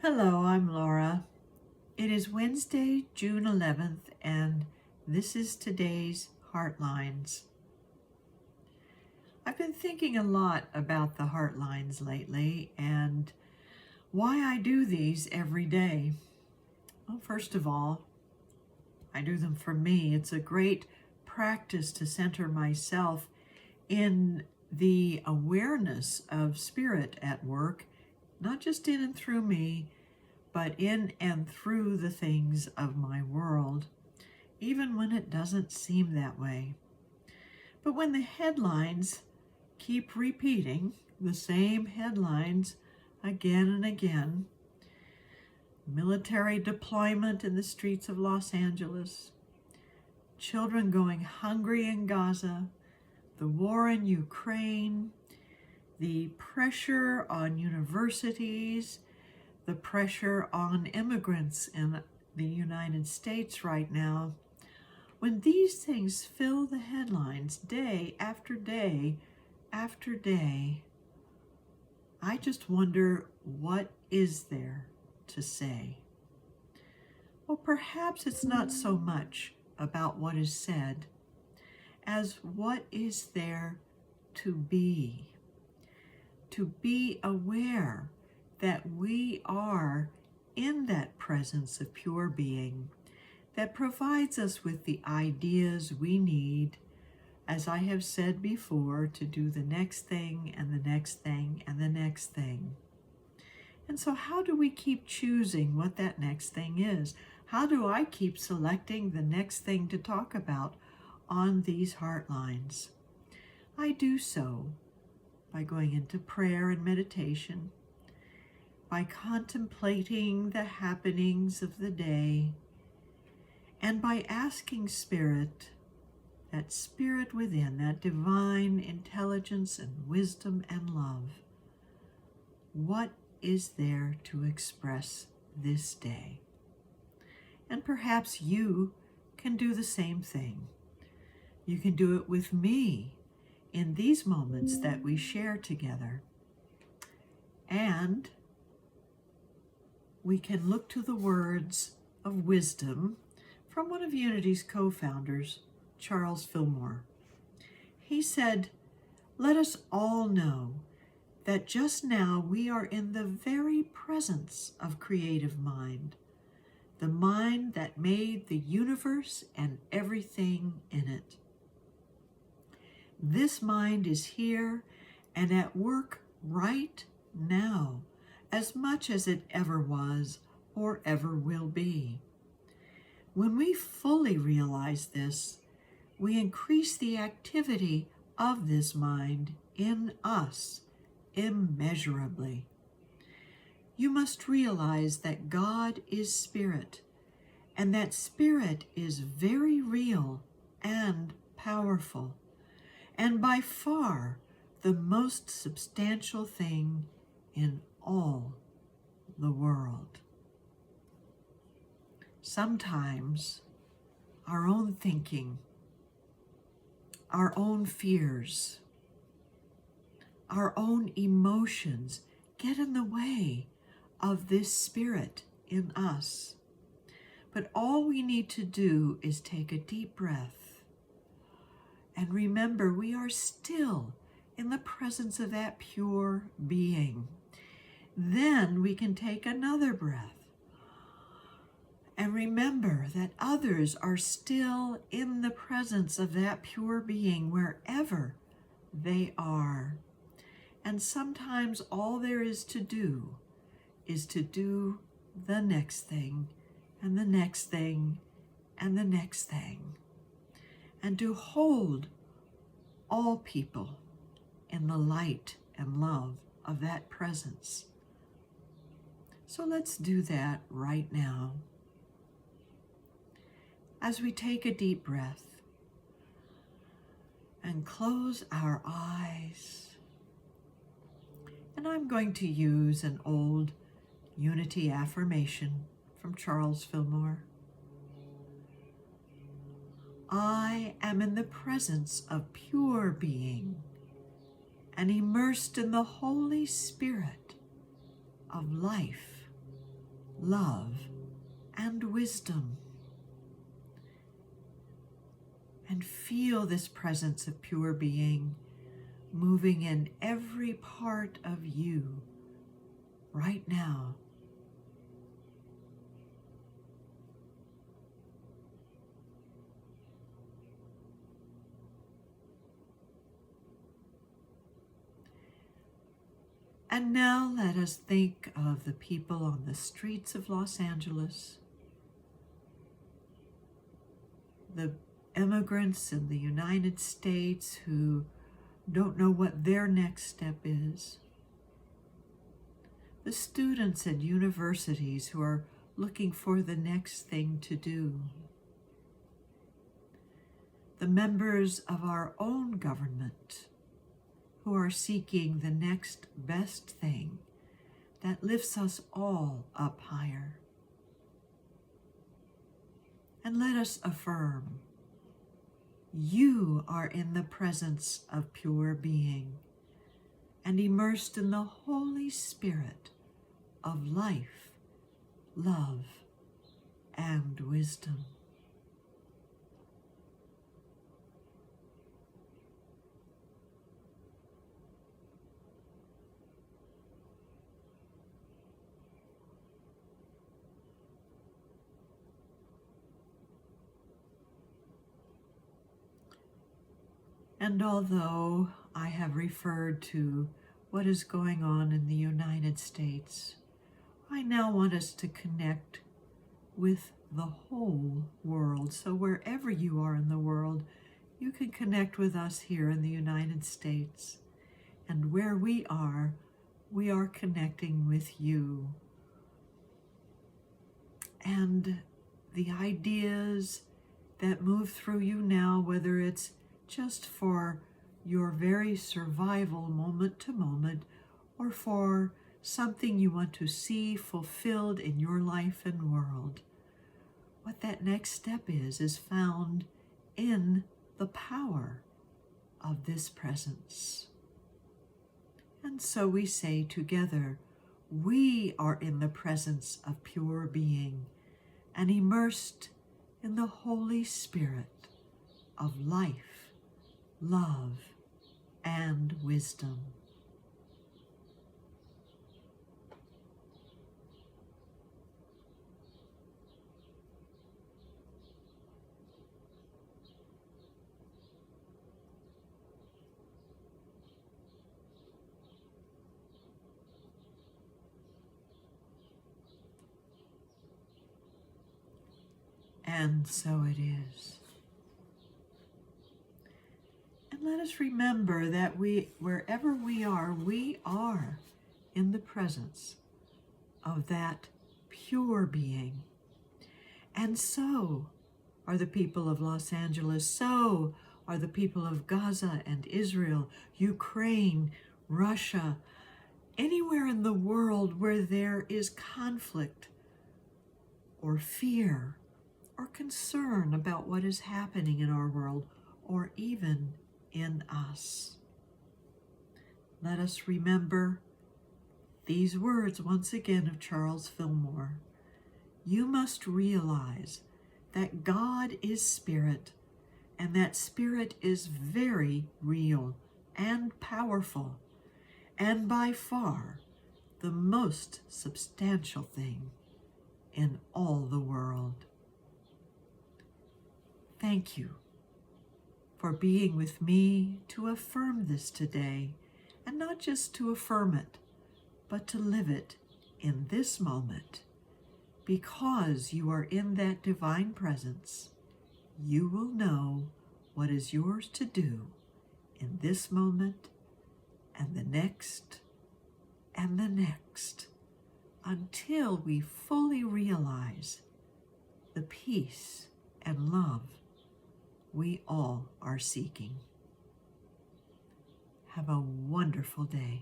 Hello, I'm Laura. It is Wednesday, June 11th, and this is today's Heartlines. I've been thinking a lot about the Heartlines lately and why I do these every day. Well, first of all, I do them for me. It's a great practice to center myself in the awareness of spirit at work, not just in and through me, but in and through the things of my world, even when it doesn't seem that way. But when the headlines keep repeating the same headlines again and again, military deployment in the streets of Los Angeles, children going hungry in Gaza, the war in Ukraine, the pressure on universities, the pressure on immigrants in the United States right now, when these things fill the headlines day after day after day, I just wonder, what is there to say? Well, perhaps it's not so much about what is said as what is there to be aware that we are in that presence of pure being that provides us with the ideas we need, as I have said before, to do the next thing and the next thing and the next thing. And so how do we keep choosing what that next thing is? How do I keep selecting the next thing to talk about on these Heartlines? I do so by going into prayer and meditation, by contemplating the happenings of the day, and by asking Spirit, that Spirit within, that divine intelligence and wisdom and love, what is there to express this day? And perhaps you can do the same thing. You can do it with me in these moments that we share together. And we can look to the words of wisdom from one of Unity's co-founders, Charles Fillmore. He said, "Let us all know that just now we are in the very presence of creative mind, the mind that made the universe and everything in it. This mind is here and at work right now, as much as it ever was or ever will be. When we fully realize this, we increase the activity of this mind in us immeasurably. You must realize that God is spirit, and that spirit is very real and powerful, and by far the most substantial thing in all the world." Sometimes our own thinking, our own fears, our own emotions get in the way of this spirit in us. But all we need to do is take a deep breath and remember we are still in the presence of that pure being. Then we can take another breath and remember that others are still in the presence of that pure being wherever they are. And sometimes all there is to do the next thing and the next thing and the next thing, and to hold all people in the light and love of that presence. So let's do that right now. As we take a deep breath and close our eyes, and I'm going to use an old Unity affirmation from Charles Fillmore. I am in the presence of pure being and immersed in the Holy Spirit of life love, and wisdom. And feel this presence of pure being moving in every part of you right now. And now let us think of the people on the streets of Los Angeles, the immigrants in the United States who don't know what their next step is, the students at universities who are looking for the next thing to do, the members of our own government who are seeking the next best thing that lifts us all up higher. And let us affirm, you are in the presence of pure being and immersed in the Holy Spirit of life, love, and wisdom. And although I have referred to what is going on in the United States, I now want us to connect with the whole world. So wherever you are in the world, you can connect with us here in the United States. And where we are connecting with you. And the ideas that move through you now, whether it's just for your very survival moment to moment, or for something you want to see fulfilled in your life and world. What that next step is found in the power of this presence. And so we say together, we are in the presence of pure being and immersed in the Holy Spirit of life, love, and wisdom. And so it is. And let us remember that wherever we are in the presence of that pure being. And so are the people of Los Angeles, so are the people of Gaza and Israel, Ukraine, Russia, anywhere in the world where there is conflict or fear or concern about what is happening in our world or even in us. Let us remember these words once again of Charles Fillmore. You must realize that God is spirit, and that spirit is very real and powerful, and by far the most substantial thing in all the world. Thank you for being with me to affirm this today, and not just to affirm it, but to live it in this moment. Because you are in that divine presence, you will know what is yours to do in this moment and the next and the next, until we fully realize the peace and love we all are seeking. Have a wonderful day.